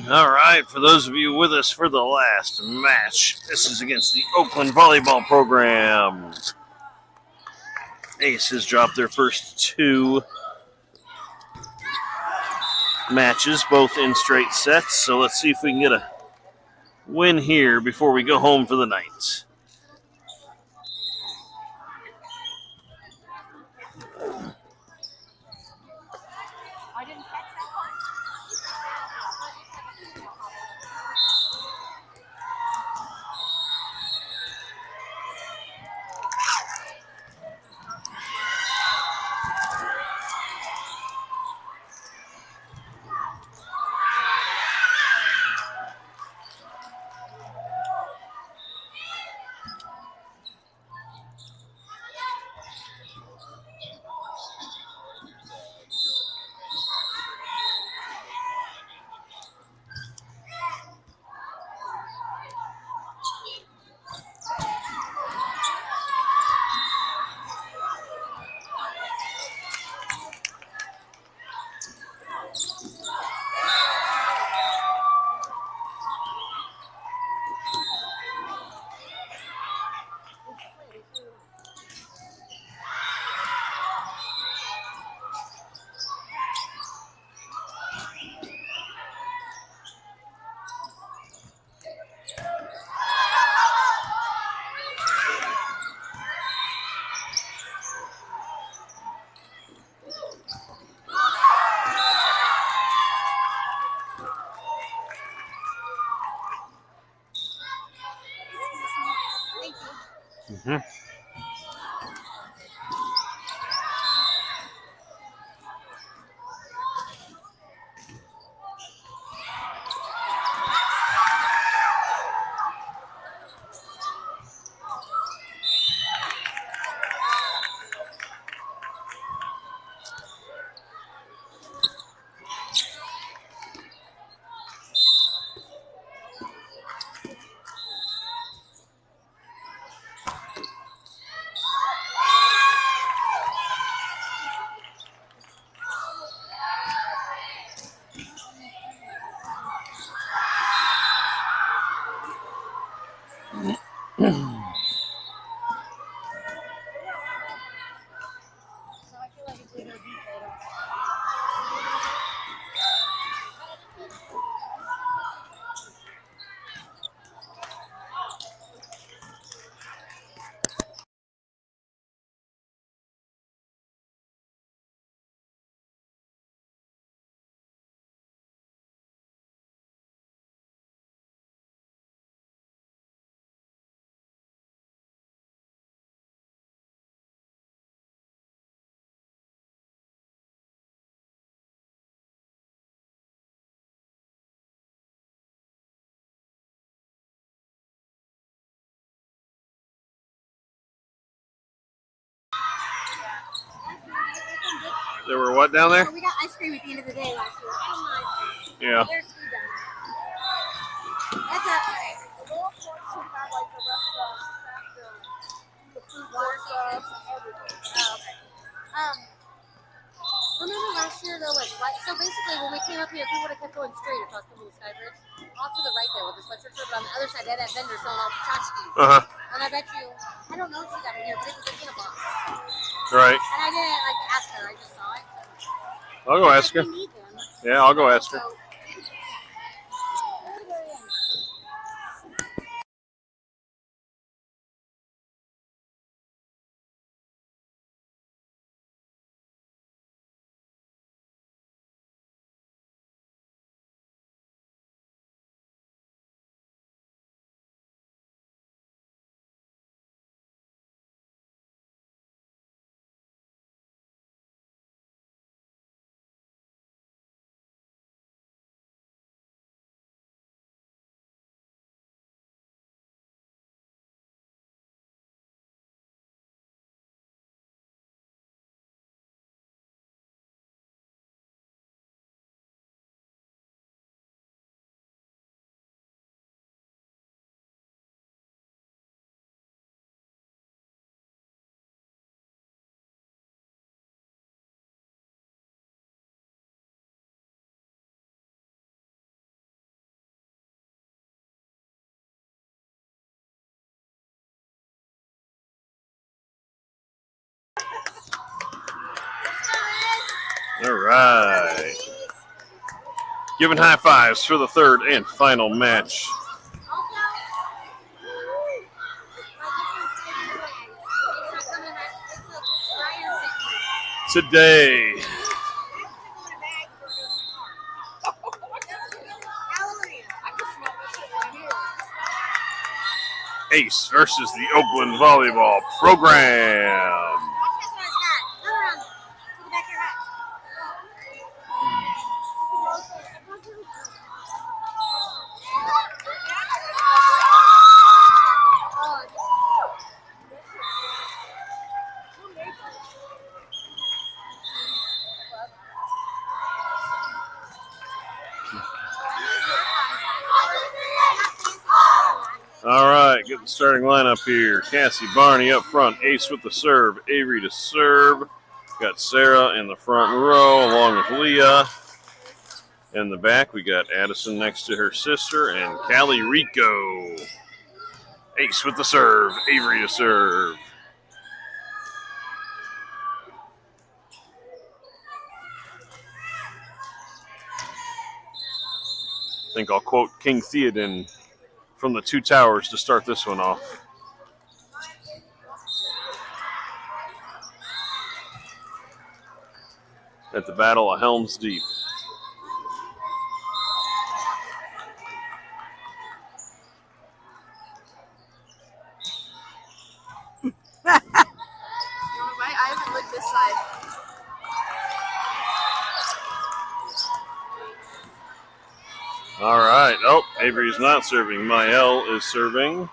All right, for those of you with us for the last match, this is against the Oakland volleyball program. Aces dropped their first 2 matches, both in straight sets. So let's see if we can get a win here before we go home for the night. Mm-hmm. There were what down there? We got ice cream at the end of the day last year. Yeah. There's food down there. That's okay. The little porch should have like the rest of the food, water stuff, and everything. Oh, okay. Remember last year though, like right, so basically when we came up here, if we would have kept going straight across the Blue Sky Bridge, off to the right there with the sweatshirt shirt, but on the other side they had that vendor selling all the tchotchkes. And I bet you, I don't know if she got in here, but it was in a box. Right. And I didn't like ask her, I just saw it. I'll go ask her. Yeah, I'll go ask her. So, All right. Giving high fives for the third and final match. Today, Ace versus the Oakland Volleyball Program. All right, get the starting lineup here. Cassie Barney up front, Ace with the serve, Avery to serve. Got Sarah in the front row along with Leah. In the back, we got Addison next to her sister and Callie Rico. Ace with the serve, Avery to serve. I think I'll quote King Theoden from the Two Towers to start this one off. At the Battle of Helm's Deep. I haven't looked this side. All right. Oh, Avery is not serving. Mael is serving.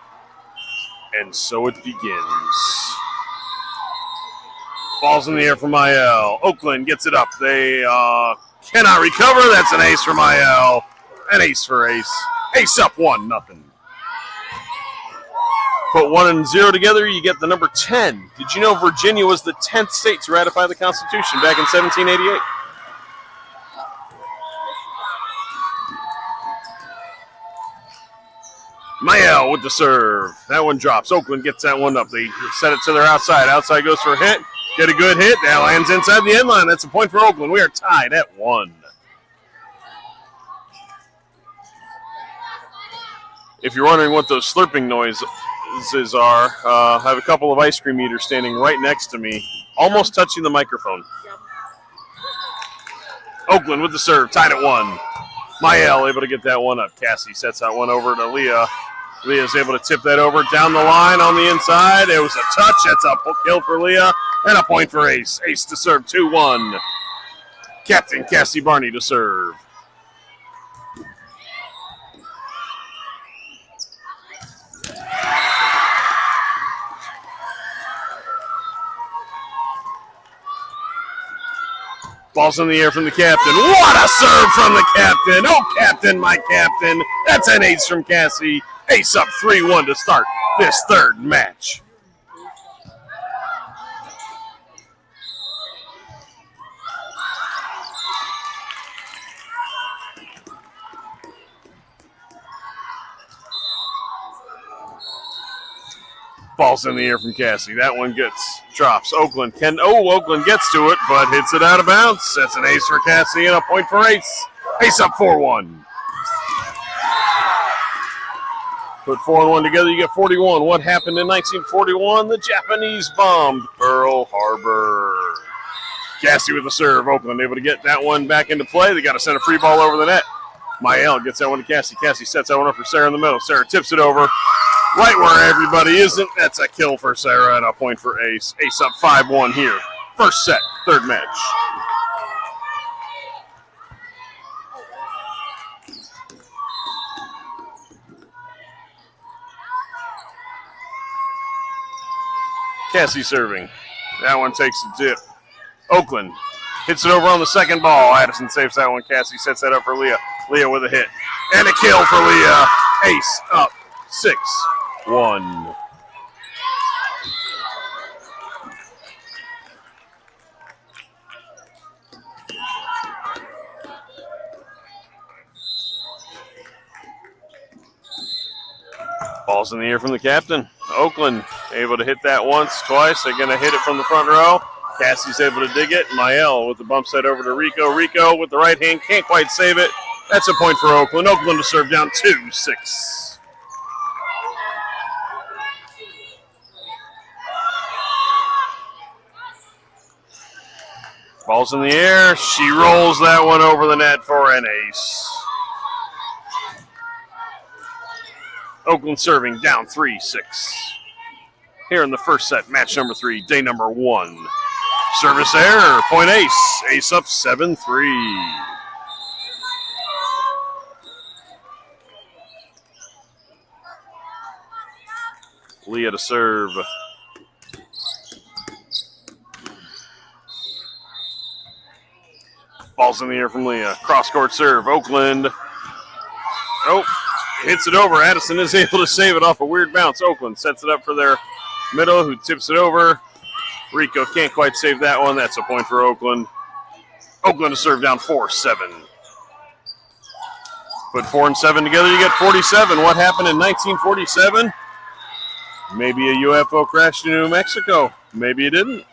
And so it begins. Ball's in the air for Mael. Oakland gets it up. They cannot recover. That's an ace for Mael. An ace for Ace. Ace up 1-0. Put 1 and 0 together, you get the number 10. Did you know Virginia was the 10th state to ratify the Constitution back in 1788? Mael with the serve. That one drops. Oakland gets that one up. They set it to their outside. Outside goes for a hit. Get a good hit. That lands inside the end line. That's a point for Oakland. We are tied at 1. If you're wondering what those slurping noises are, I have a couple of ice cream eaters standing right next to me, almost touching the microphone. Oakland with the serve, tied at 1. Mael able to get that one up. Cassie sets that one over to Leah. Leah's able to tip that over down the line on the inside. It was a touch. That's a kill for Leah. And a point for Ace. Ace to serve, 2-1. Captain Cassie Barney to serve. Ball's in the air from the captain. What a serve from the captain. Oh, captain, my captain. That's an ace from Cassie. Ace up 3-1 to start this third match. Ball's in the air from Cassie. That one drops. Oakland gets to it, but hits it out of bounds. That's an ace for Cassie and a point for Ace. Ace up 4-1. Put 4 and 1 together, you get 41. What happened in 1941? The Japanese bombed Pearl Harbor. Cassie with the serve. Oakland able to get that one back into play. They got to send a free ball over the net. Mael gets that one to Cassie. Cassie sets that one up for Sarah in the middle. Sarah tips it over right where everybody isn't. That's a kill for Sarah and a point for Ace. Ace up 5-1 here. First set, third match. Cassie serving. That one takes a dip. Oakland hits it over on the second ball. Addison saves that one. Cassie sets that up for Leah. Leah with a hit. And a kill for Leah. Ace up 6-1. Ball's in the air from the captain. Oakland able to hit that once, twice. They're going to hit it from the front row. Cassie's able to dig it. Mael with the bump set over to Rico. Rico with the right hand, can't quite save it. That's a point for Oakland. Oakland to serve down 2-6. Ball's in the air. She rolls that one over the net for an ace. Oakland serving down 3-6. Here in the first set, match number 3, day number 1. Service error, point ace. Ace up 7-3. Leah to serve. Ball's in the air from Leah. Cross-court serve. Oakland. Oh, hits it over. Addison is able to save it off a weird bounce. Oakland sets it up for their middle, who tips it over. Rico can't quite save that one. That's a point for Oakland. Oakland to serve down 4-7. Put 4 and 7 together, you get 47. What happened in 1947? Maybe a UFO crashed in New Mexico. Maybe it didn't.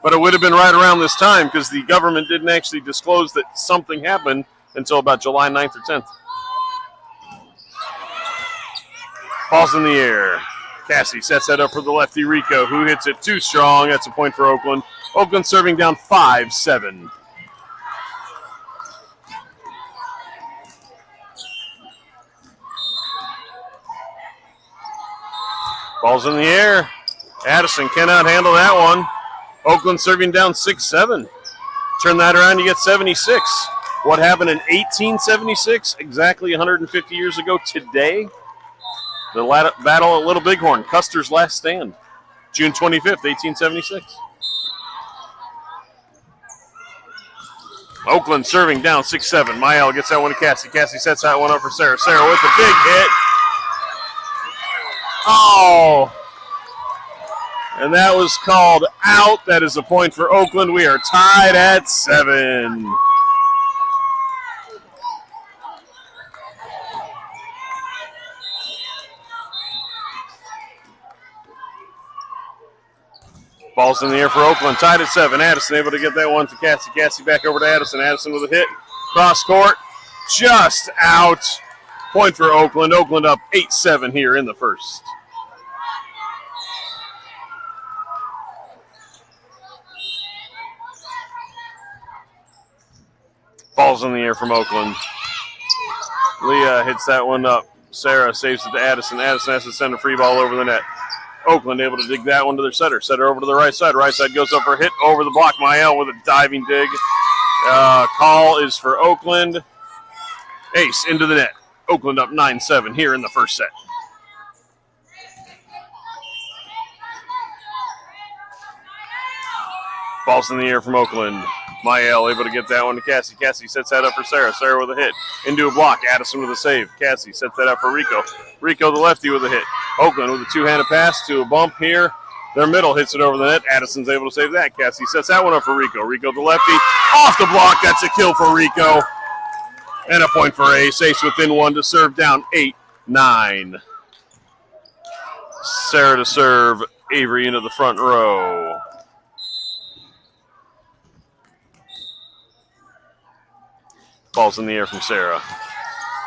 But it would have been right around this time because the government didn't actually disclose that something happened until about July 9th or 10th. Ball's in the air. Cassie sets that up for the lefty Rico, who hits it too strong. That's a point for Oakland. Oakland serving down 5-7. Ball's in the air. Addison cannot handle that one. Oakland serving down 6-7. Turn that around, you get 76. What happened in 1876, exactly 150 years ago today? The battle at Little Bighorn, Custer's last stand, June 25th, 1876. Oakland serving down 6-7. Mael gets that one to Cassie. Cassie sets that one up for Sarah. Sarah with a big hit. Oh! And that was called out. That is a point for Oakland. We are tied at 7. Ball's in the air for Oakland. Tied at 7. Addison able to get that one to Cassie. Cassie back over to Addison. Addison with a hit. Cross court. Just out. Point for Oakland. Oakland up 8-7 here in the first. Ball's in the air from Oakland. Leah hits that one up. Sarah saves it to Addison. Addison has to send a free ball over the net. Oakland able to dig that one to their setter. Setter over to the right side. Right side goes up for a hit over the block. Mael with a diving dig. Call is for Oakland. Ace into the net. Oakland up 9-7 here in the first set. Ball's in the air from Oakland. Mael able to get that one to Cassie. Cassie sets that up for Sarah. Sarah with a hit. Into a block. Addison with a save. Cassie sets that up for Rico. Rico the lefty with a hit. Oakland with a two-handed pass to a bump here. Their middle hits it over the net. Addison's able to save that. Cassie sets that one up for Rico. Rico the lefty. Off the block. That's a kill for Rico. And a point for Ace. Ace within 1 to serve down 8-9. Sarah to serve. Avery into the front row. Ball's in the air from Sarah.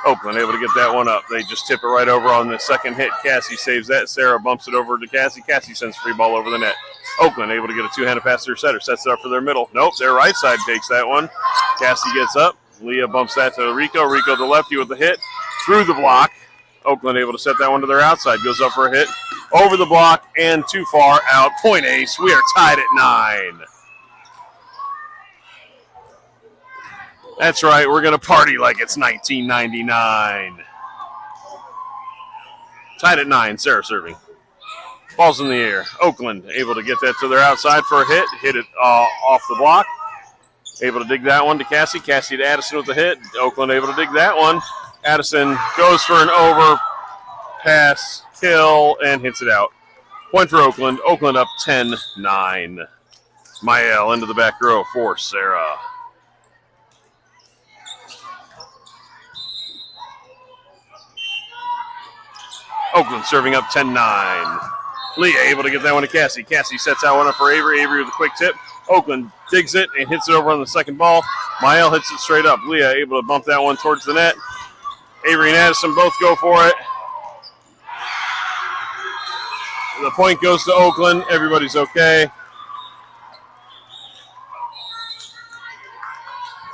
Oakland able to get that one up. They just tip it right over on the second hit. Cassie saves that. Sarah bumps it over to Cassie. Cassie sends free ball over the net. Oakland able to get a two-handed pass to their setter. Sets it up for their middle. Nope, their right side takes that one. Cassie gets up. Leah bumps that to Rico. Rico the lefty with the hit. Through the block. Oakland able to set that one to their outside. Goes up for a hit. Over the block and too far out. Point Ace. We are tied at 9. That's right, we're going to party like it's 1999. Tied at 9, Sarah serving. Ball's in the air. Oakland able to get that to their outside for a hit. Hit it off the block. Able to dig that one to Cassie. Cassie to Addison with the hit. Oakland able to dig that one. Addison goes for an overpass, kill, and hits it out. Point for Oakland. Oakland up 10-9. Mael into the back row for Sarah. Oakland serving up 10-9. Leah able to get that one to Cassie. Cassie sets that one up for Avery. Avery with a quick tip. Oakland digs it and hits it over on the second ball. Mael hits it straight up. Leah able to bump that one towards the net. Avery and Addison both go for it. The point goes to Oakland. Everybody's okay.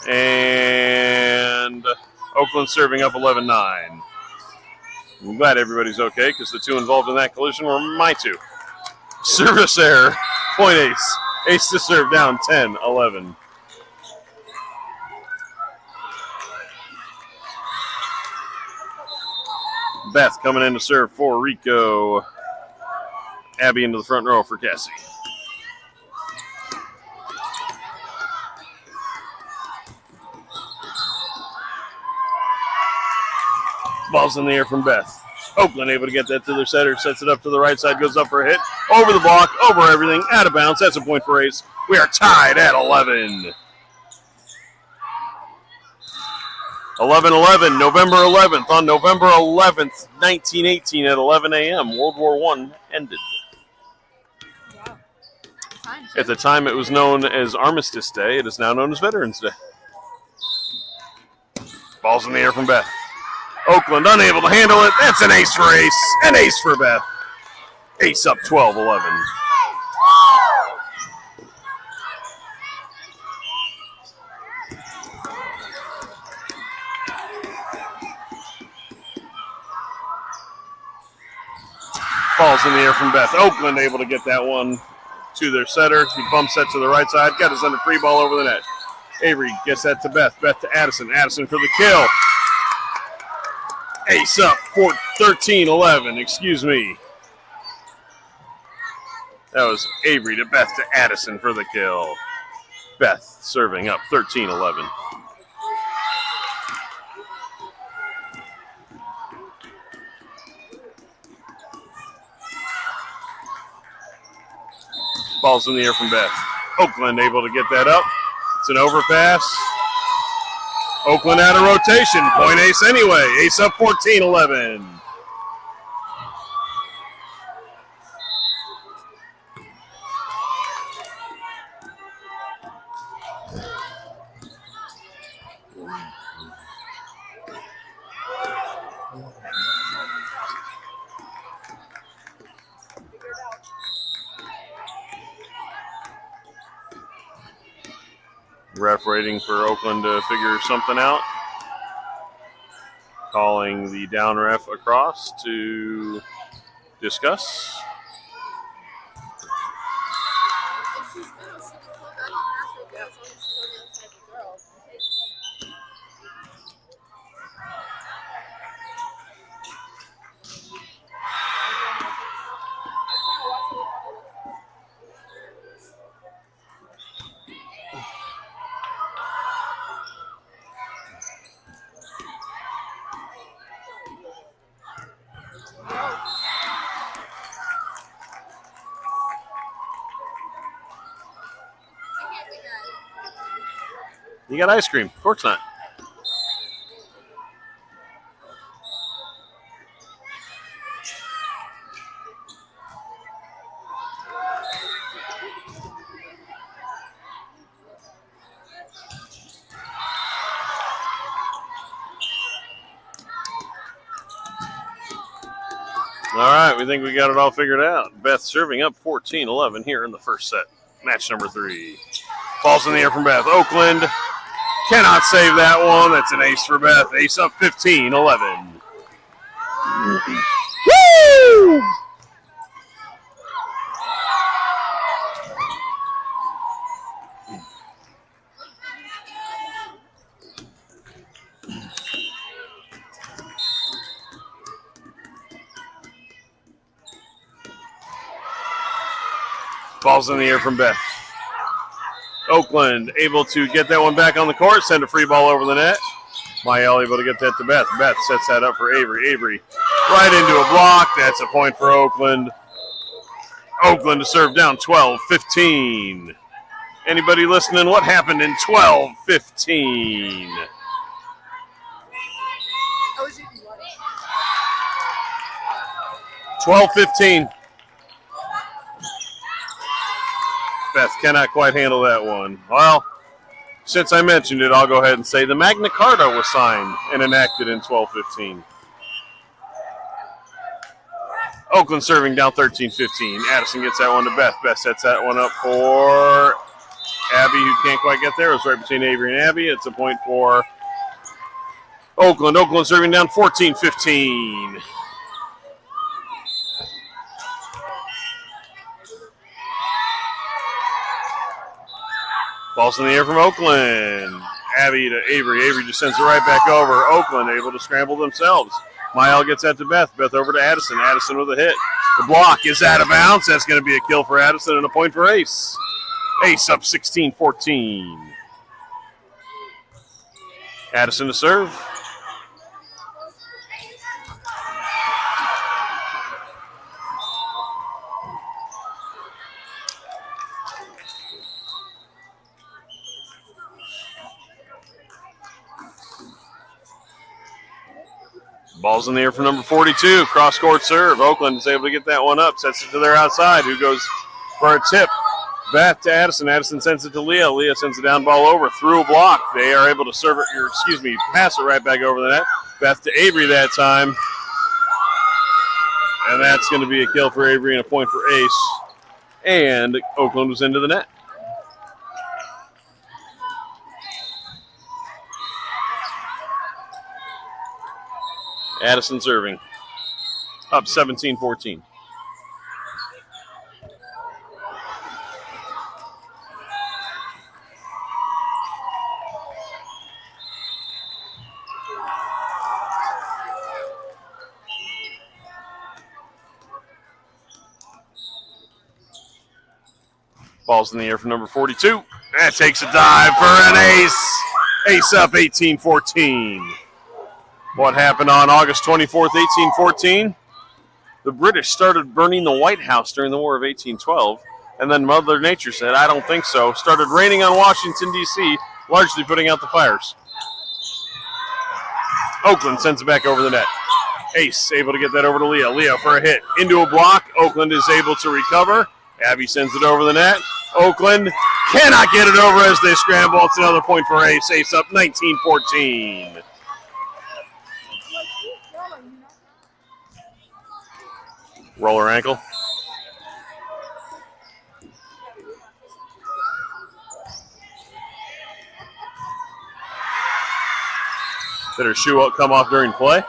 And Oakland serving up 11-9. I'm glad everybody's okay because the two involved in that collision were my two. Service error. Point ace. Ace to serve down 10-11. Beth coming in to serve for Rico. Abby into the front row for Cassie. Ball's in the air from Beth. Oakland able to get that to their setter. Sets it up to the right side. Goes up for a hit. Over the block. Over everything. Out of bounds. That's a point for Ace. We are tied at 11. 11-11. November 11th. On November 11th, 1918 at 11 a.m. World War I ended. Wow. At the time it was known as Armistice Day. It is now known as Veterans Day. Ball's in the air from Beth. Oakland unable to handle it. That's an ace for Ace. An ace for Beth. Ace up 12-11. Ball's in the air from Beth. Oakland able to get that one to their setter. He bumps that to the right side. Got his under free ball over the net. Avery gets that to Beth. Beth to Addison. Addison for the kill. Ace up, 13-11, excuse me. That was Avery to Beth to Addison for the kill. Beth serving up, 13-11. Ball's in the air from Beth. Oakland able to get that up. It's an overpass. Oakland out of rotation. Point ace anyway. Ace up 14-11. Ref waiting for Oakland to figure something out. Calling the down ref across to discuss. You got ice cream. Of course not. All right, we think we got it all figured out. Beth serving up 14-11 here in the first set. Match number 3. Falls in the air from Beth. Oakland cannot save that one. That's an ace for Beth. Ace up 15-11. Woo! Ball's in the air from Beth. Oakland able to get that one back on the court, send a free ball over the net. Mael able to get that to Beth. Beth sets that up for Avery. Avery right into a block. That's a point for Oakland. Oakland to serve down 12-15. Anybody listening? What happened in 12-15? 12-15. Beth cannot quite handle that one. Well, since I mentioned it, I'll go ahead and say the Magna Carta was signed and enacted in 1215. Oakland serving down 13-15. Addison gets that one to Beth. Beth sets that one up for Abby, who can't quite get there. It was right between Avery and Abby. It's a point for Oakland. Oakland serving down 14-15. Ball's in the air from Oakland. Abby to Avery. Avery just sends it right back over. Oakland able to scramble themselves. Mael gets that to Beth. Beth over to Addison. Addison with a hit. The block is out of bounds. That's going to be a kill for Addison and a point for Ace. Ace up 16-14. Addison to serve. Ball's in the air for number 42. Cross-court serve. Oakland is able to get that one up. Sets it to their outside, who goes for a tip. Back to Addison. Addison sends it to Leah. Leah sends the down ball over through a block. They are able to serve it, pass it right back over the net. Beth to Avery that time. And that's going to be a kill for Avery and a point for Ace. And Oakland was into the net. Addison serving. Up 17-14. Ball's in the air for number 42. That takes a dive for an ace. Ace up 18-14. What happened on August 24th, 1814? The British started burning the White House during the War of 1812, and then Mother Nature said, I don't think so. Started raining on Washington, D.C., largely putting out the fires. Oakland sends it back over the net. Ace able to get that over to Leah. Leah for a hit. Into a block. Oakland is able to recover. Abby sends it over the net. Oakland cannot get it over as they scramble. It's another point for Ace. Ace up 19-14. Roller ankle. Did her shoe come off during play?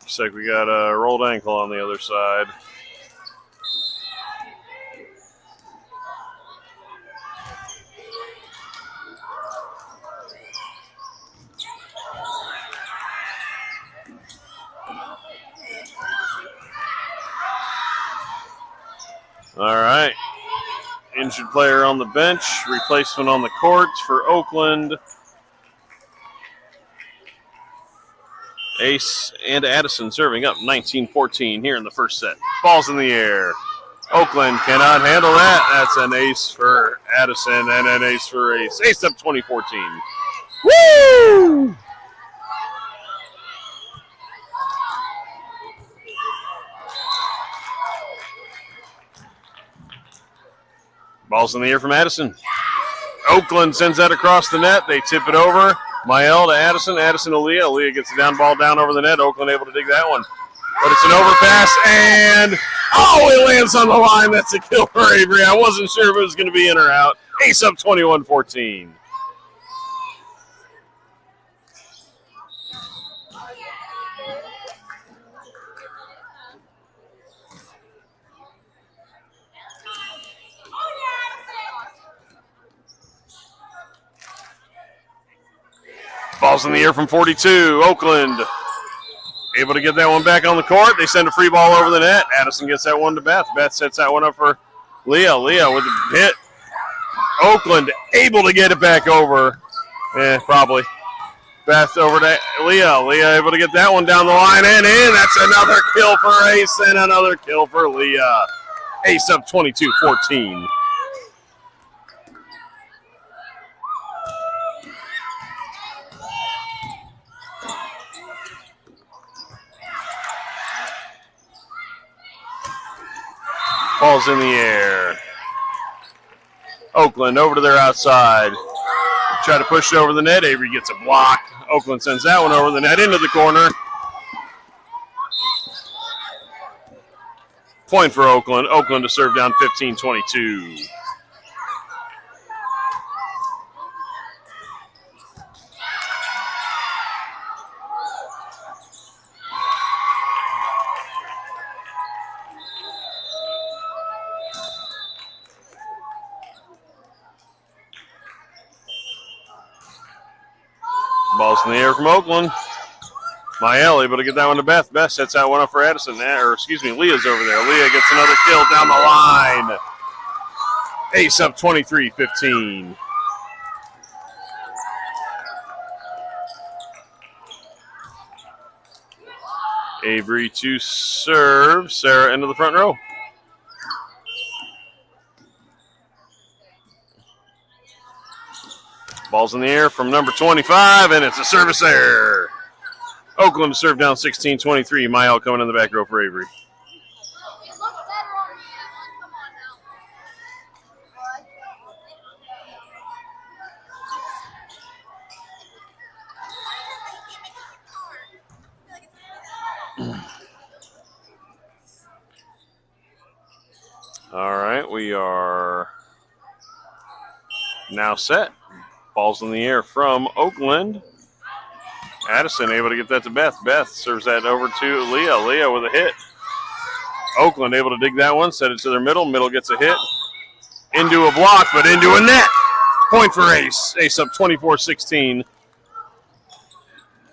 Looks like we got a rolled ankle on the other side. All right. Injured player on the bench. Replacement on the court for Oakland. Ace and Addison serving up 19-14 here in the first set. Ball's in the air. Oakland cannot handle that. That's an ace for Addison and an ace for Ace. Ace up 20-14. Woo! Ball's in the air from Addison. Oakland sends that across the net. They tip it over. Mael to Addison. Addison to Leah. Leah gets the down ball down over the net. Oakland able to dig that one. But it's an overpass, and it lands on the line. That's a kill for Avery. I wasn't sure if it was going to be in or out. Ace up 21-14. Ball's in the air from 42. Oakland able to get that one back on the court. They send a free ball over the net. Addison gets that one to Beth. Beth sets that one up for Leah. Leah with a hit. Oakland able to get it back over. Probably. Beth over to Leah. Leah able to get that one down the line and in. That's another kill for Ace and another kill for Leah. Ace up 22-14. Ball's in the air. Oakland over to their outside. Try to push it over the net. Avery gets a block. Oakland sends that one over the net into the corner. Point for Oakland. Oakland to serve down 15-22. Ball's in the air from Oakland. Mael able to get that one to Beth. Beth sets that one up for Addison. Leah's over there. Leah gets another kill down the line. Ace up 23-15. Avery to serve. Sarah into the front row. Ball's in the air from number 25, and it's a service error. Oakland to serve down 16-23. Mael coming in the back row for Avery. All right, we are now set. Ball's in the air from Oakland. Addison able to get that to Beth. Beth serves that over to Leah. Leah with a hit. Oakland able to dig that one, set it to their middle. Middle gets a hit. Into a block, but into a net. Point for Ace. Ace up 24-16.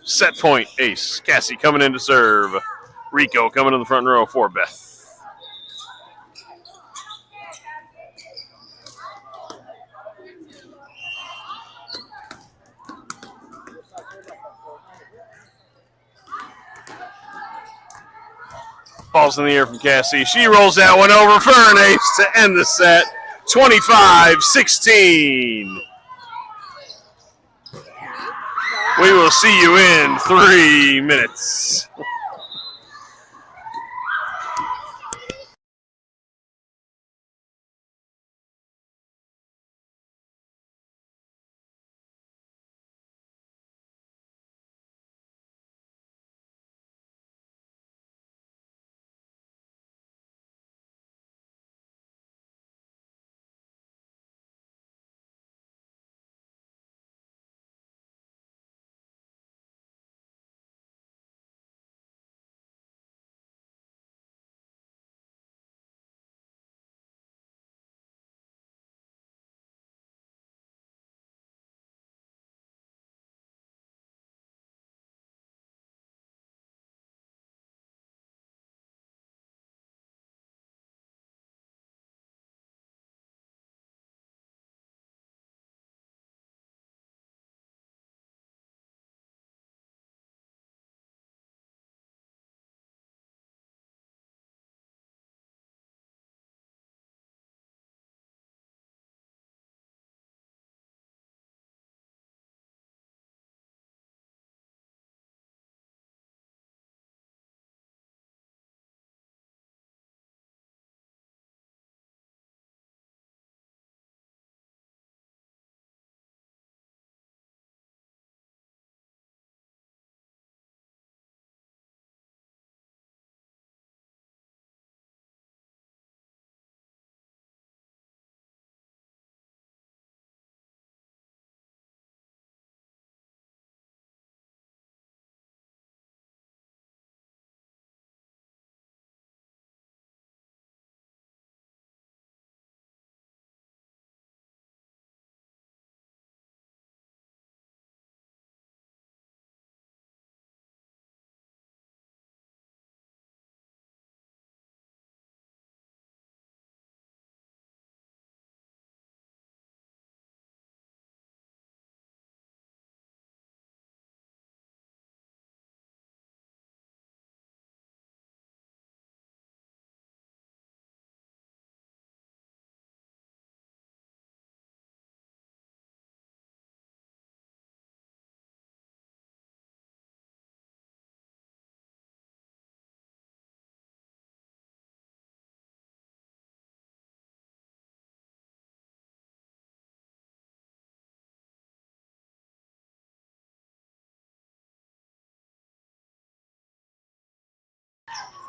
Set point, Ace. Cassie coming in to serve. Rico coming in the front row for Beth. Ball's in the air from Cassie. She rolls that one over for an ace to end the set. 25-16. We will see you in 3 minutes.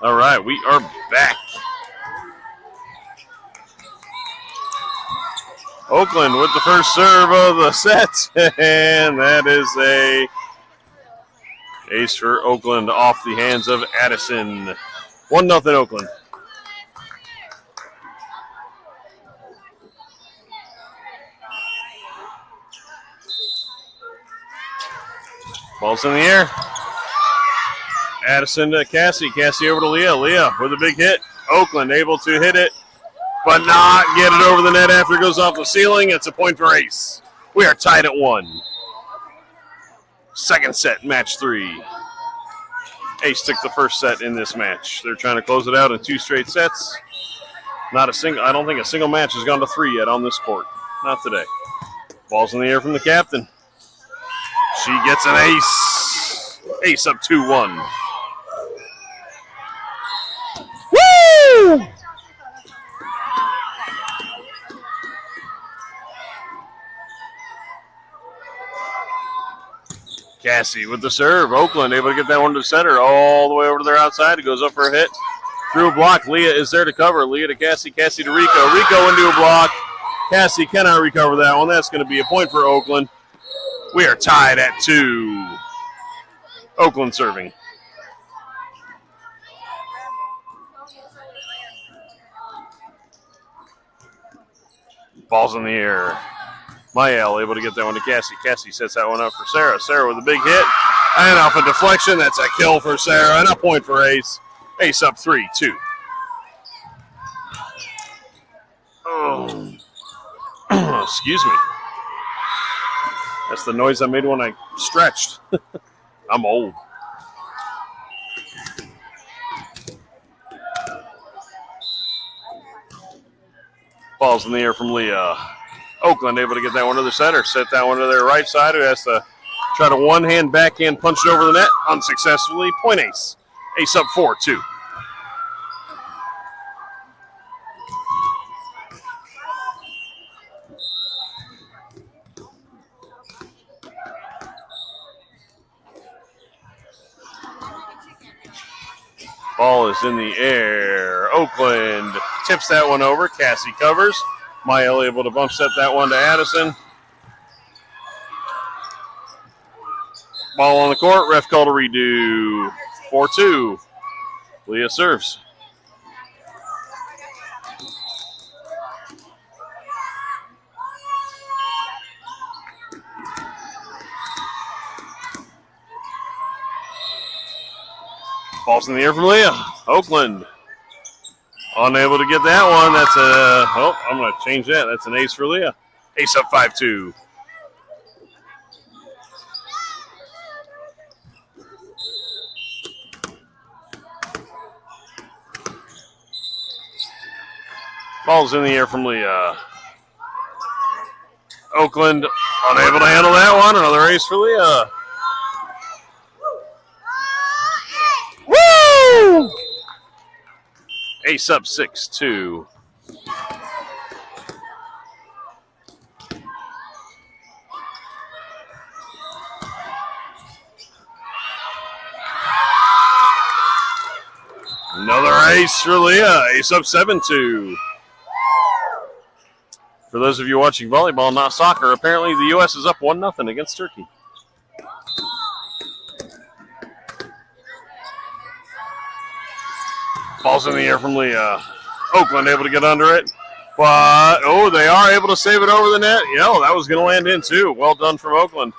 All right, we are back. Oakland with the first serve of the set, and that is a ace for Oakland off the hands of Addison. 1-0 Oakland. Ball's in the air. Addison to Cassie. Cassie over to Leah. Leah with a big hit. Oakland able to hit it, but not get it over the net after it goes off the ceiling. It's a point for Ace. We are tied at 1. Second set, match 3. Ace took the first set in this match. They're trying to close it out in 2 straight sets. Not a single. I don't think a single match has gone to 3 yet on this court. Not today. Ball's in the air from the captain. She gets an ace. Ace up 2-1. Woo! Cassie with the serve. Oakland able to get that one to the center all the way over to their outside. It goes up for a hit. Through a block. Leah is there to cover. Leah to Cassie. Cassie to Rico. Rico into a block. Cassie cannot recover that one. That's going to be a point for Oakland. We are tied at 2. Oakland serving. Ball's in the air. Mael able to get that one to Cassie. Cassie sets that one up for Sarah. Sarah with a big hit. And off a deflection. That's a kill for Sarah. And a point for Ace. Ace up 3-2. Oh. Excuse me. That's the noise I made when I stretched. I'm old. Ball's in the air from Leah. Oakland able to get that one to the center. Set that one to their right side, who has to try to one-hand backhand punch it over the net unsuccessfully. Point Ace. Ace up 4-2. Ball is in the air. Oakland tips that one over. Cassie covers. Mael able to bump set that one to Addison. Ball on the court. Ref called a redo. 4-2. Leah serves. Ball's in the air from Leah. Oakland unable to get that one. That's I'm going to change that. That's an ace for Leah. Ace up 5-2. Ball's in the air from Leah. Oakland unable to handle that one. Another ace for Leah. Woo! Ace up 6-2. Another ace for Leah. Ace up 7-2. For those of you watching volleyball, not soccer, apparently the U.S. is up 1-0 against Turkey. Ball's in the air from Leah. Oakland able to get under it. But, they are able to save it over the net. Yeah, that was going to land in, too. Well done from Oakland.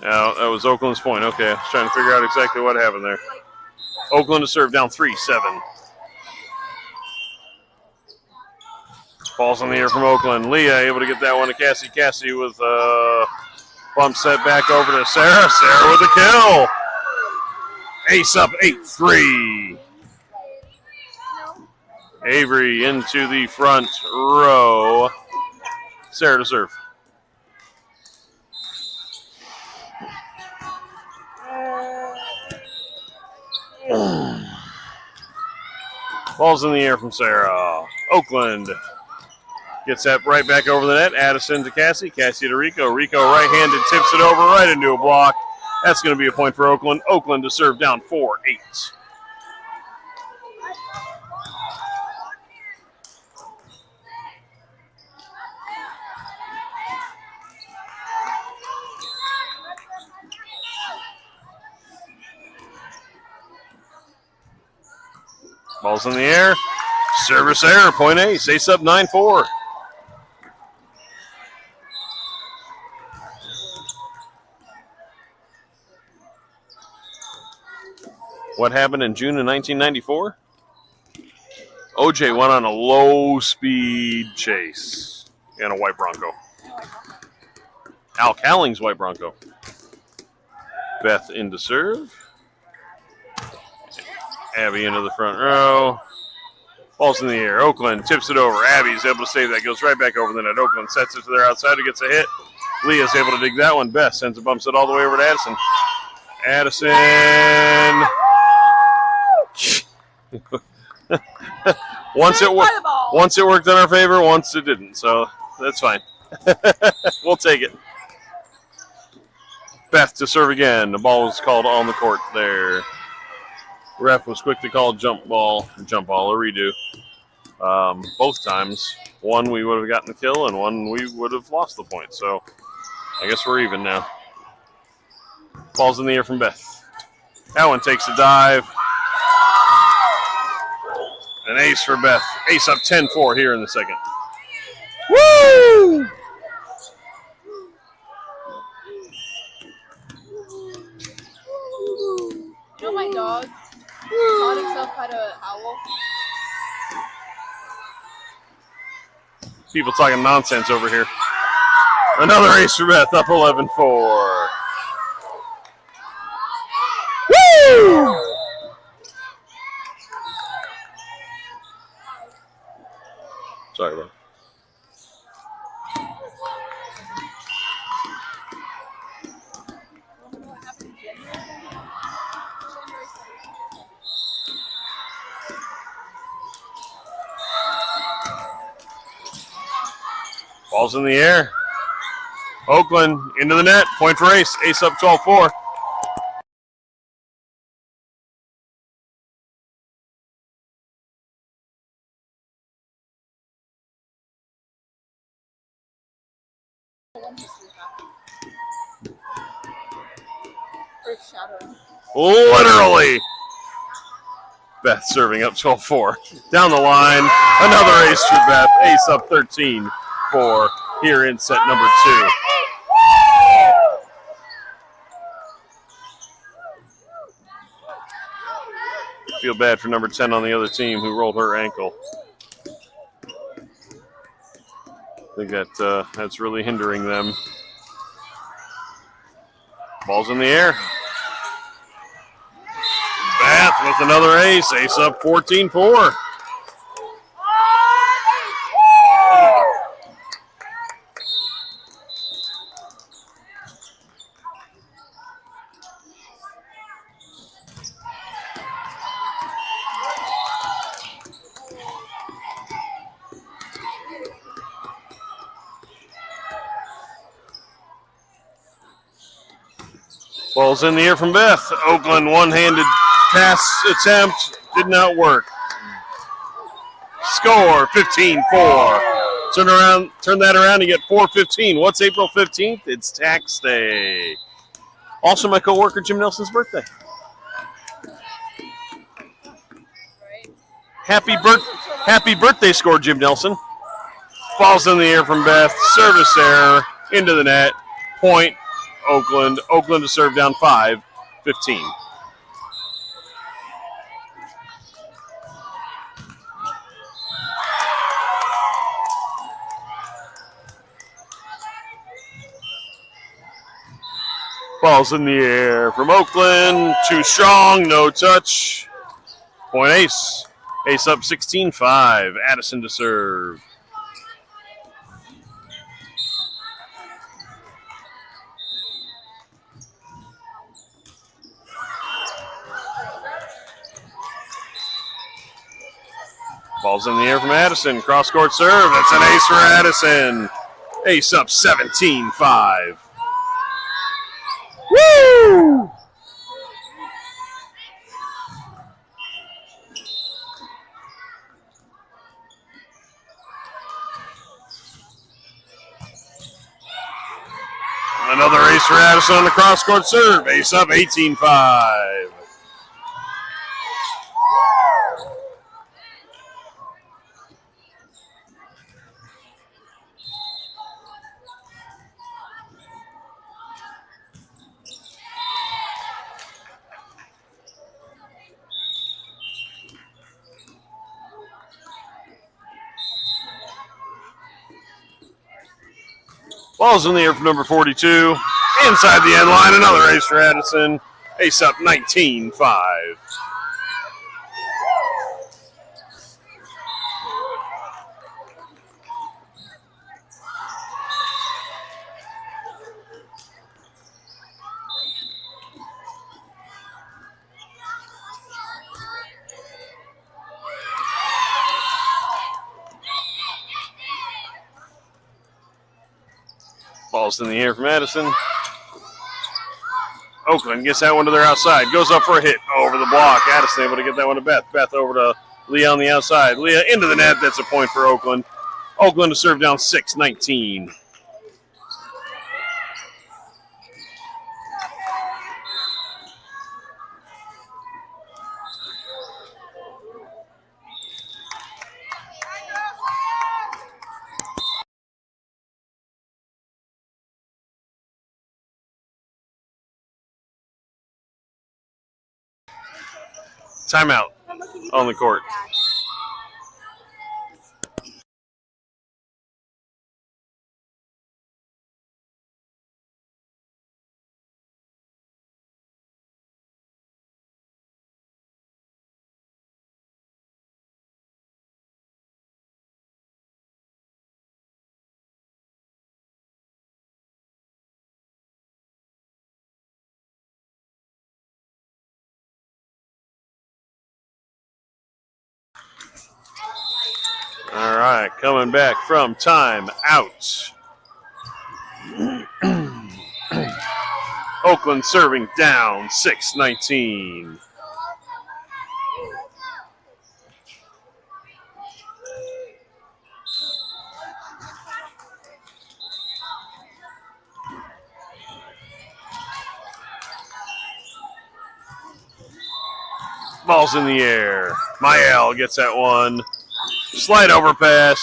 Now, that was Oakland's point. Okay, I was trying to figure out exactly what happened there. Oakland to serve down 3-7. Ball's in the air from Oakland. Leah able to get that one to Cassie. Cassie with bump set back over to Sarah. Sarah with a kill. Ace up 8-3. Avery into the front row. Sarah to serve. Ball's in the air from Sarah. Oakland gets that right back over the net. Addison to Cassie. Cassie to Rico. Rico right-handed tips it over right into a block. That's going to be a point for Oakland. Oakland to serve down 4-8. Ball's in the air. Service error. Point ace. Ace up 9-4. What happened in June of 1994? OJ went on a low-speed chase in a white Bronco. Al Cowling's white Bronco. Beth into serve. Abby into the front row. Ball's in the air. Oakland tips it over. Abby's able to save that. Goes right back over the net. Oakland sets it to their outside. Who gets a hit? Leah's able to dig that one. Beth sends it, bumps it all the way over to Addison. Addison. Once it worked in our favor, once it didn't. So that's fine. We'll take it. Beth to serve again. The ball was called on the court there. Ref was quick to call jump ball, a redo. Both times. One we would have gotten the kill, and one we would have lost the point. So I guess we're even now. Ball's in the air from Beth. That one takes a dive. An ace for Beth. Ace up 10-4 here in the second. Woo! You know my dog taught himself how to howl? People talking nonsense over here. Another ace for Beth, up 11-4. Woo! Sorry, bro. Ball's in the air. Oakland into the net. Point for ace. Ace up 12-4. Literally. Beth serving up 12-4. Down the line. Another ace for Beth. Ace up 13-4 here in set number 2. Feel bad for number 10 on the other team who rolled her ankle. I think that's really hindering them. Ball's in the air. Beth with another ace. Ace up 14-4. Ball's in the air from Beth. Oakland one-handed pass attempt did not work. Score 15-4. Turn that around and get 4:15. What's April 15th? It's tax day. Also my coworker Jim Nelson's birthday. Happy birthday score, Jim Nelson. Ball's in the air from Beth. Service error into the net. Point. Oakland to serve down 5-15. Ball's in the air from Oakland. Too strong, no touch. Point ace. Ace up 16-5. Addison to serve. Ball's in the air from Addison. Cross-court serve. That's an ace for Addison. Ace up 17-5. Woo! Another ace for Addison on the cross-court serve. Ace up 18-5. Ball's in the air for number 42. Inside the end line, another ace for Addison. Ace up 19-5. Ball's in the air from Addison. Oakland gets that one to their outside. Goes up for a hit over the block. Addison able to get that one to Beth. Beth over to Leah on the outside. Leah into the net. That's a point for Oakland. Oakland to serve down 6-19. Timeout on the court. All right, coming back from timeout. Oakland serving down 6-19. Ball's in the air. Mael gets that one. Slide overpass.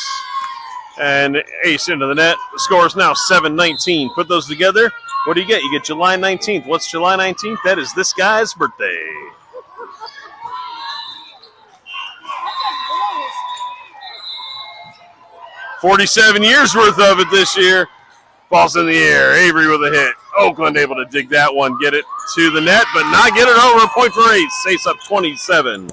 And ace into the net. The score is now 7-19. Put those together. What do you get? You get July 19th. What's July 19th? That is this guy's birthday. $47 years worth of it this year. Ball's in the air. Avery with a hit. Oakland able to dig that one, get it to the net, but not get it over. A point for Ace. Ace up 27.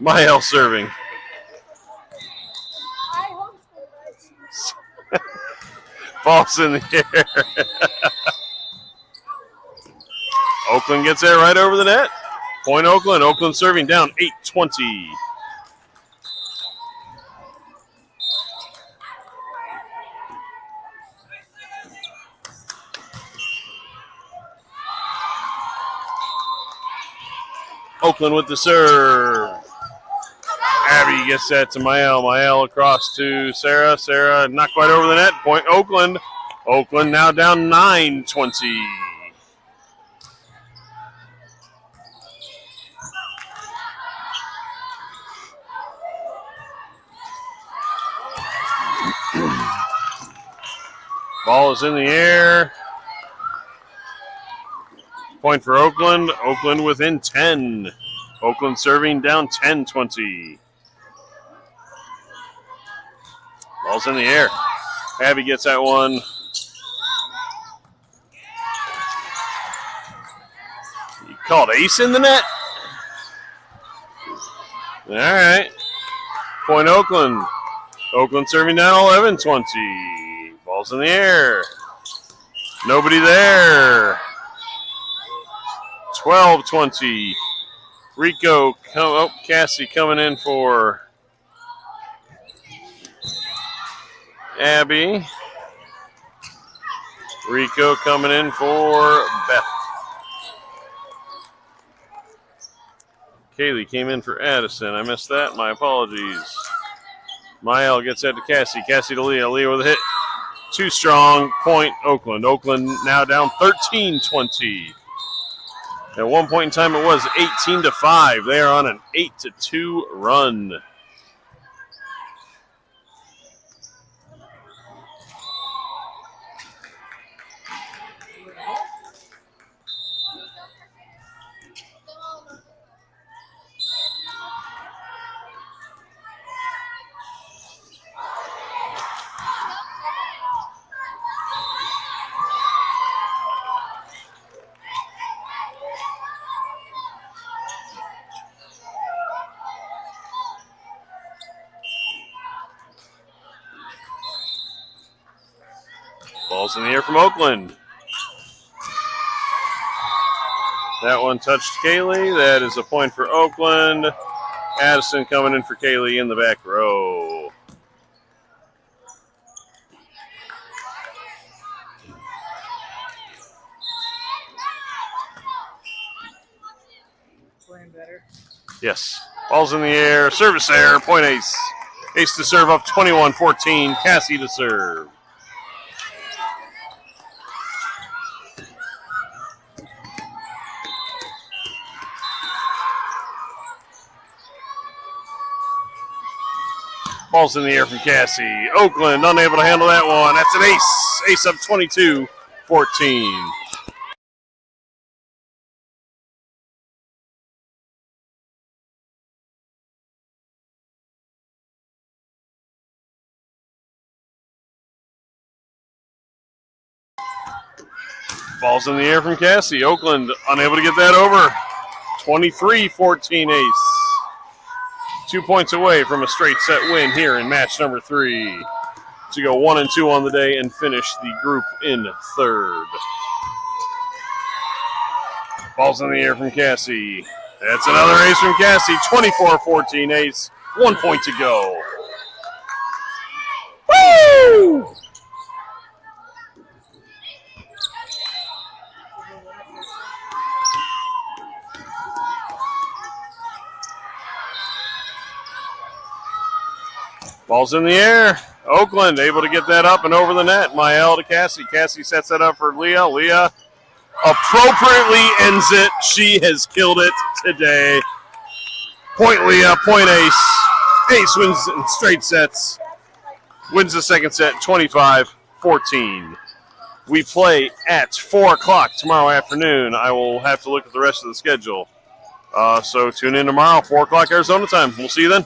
Mael serving. Ball's in the air. Oakland gets there right over the net. Point Oakland. Oakland serving down 8-20. Oakland with the serve. Abby gets that to Mael. Mael across to Sarah. Sarah not quite over the net. Point Oakland. Oakland now down 9-20. Ball is in the air. Point for Oakland. Oakland within 10. Oakland serving down 10-20. Ball's in the air. Abby gets that one. You called ace in the net? All right. Point Oakland. Oakland serving down 11-20. Ball's Ball's in the air. Nobody there. 12-20. Rico, Cassie coming in for Abby. Rico coming in for Beth. Kaylee came in for Addison. I missed that. My apologies. Mael gets that to Cassie. Cassie to Leah. Leah with a hit. Too strong. Point Oakland. Oakland now down 13-20. At one point in time, it was 18-5. They are on an 8-2 run. Ball's in the air from Oakland. That one touched Kaylee. That is a point for Oakland. Addison coming in for Kaylee in the back row. Playing better. Yes. Ball's in the air. Service error. Point ace. Ace to serve up 21-14. Cassie to serve. Ball's in the air from Cassie. Oakland unable to handle that one. That's an ace. Ace up 22-14. Ball's in the air from Cassie. Oakland unable to get that over. 23-14 ace. 2 points away from a straight set win here in match number 3 to go 1-2 on the day and finish the group in third. Ball's in the air from Cassie. That's another ace from Cassie. 24-14 ace. 1 point to go. Woo! Ball's in the air. Oakland able to get that up and over the net. Mael to Cassie. Cassie sets that up for Leah. Leah appropriately ends it. She has killed it today. Point Leah, point ace. Ace wins in straight sets. Wins the second set 25-14. We play at 4 o'clock tomorrow afternoon. I will have to look at the rest of the schedule. So tune in tomorrow, 4 o'clock Arizona time. We'll see you then.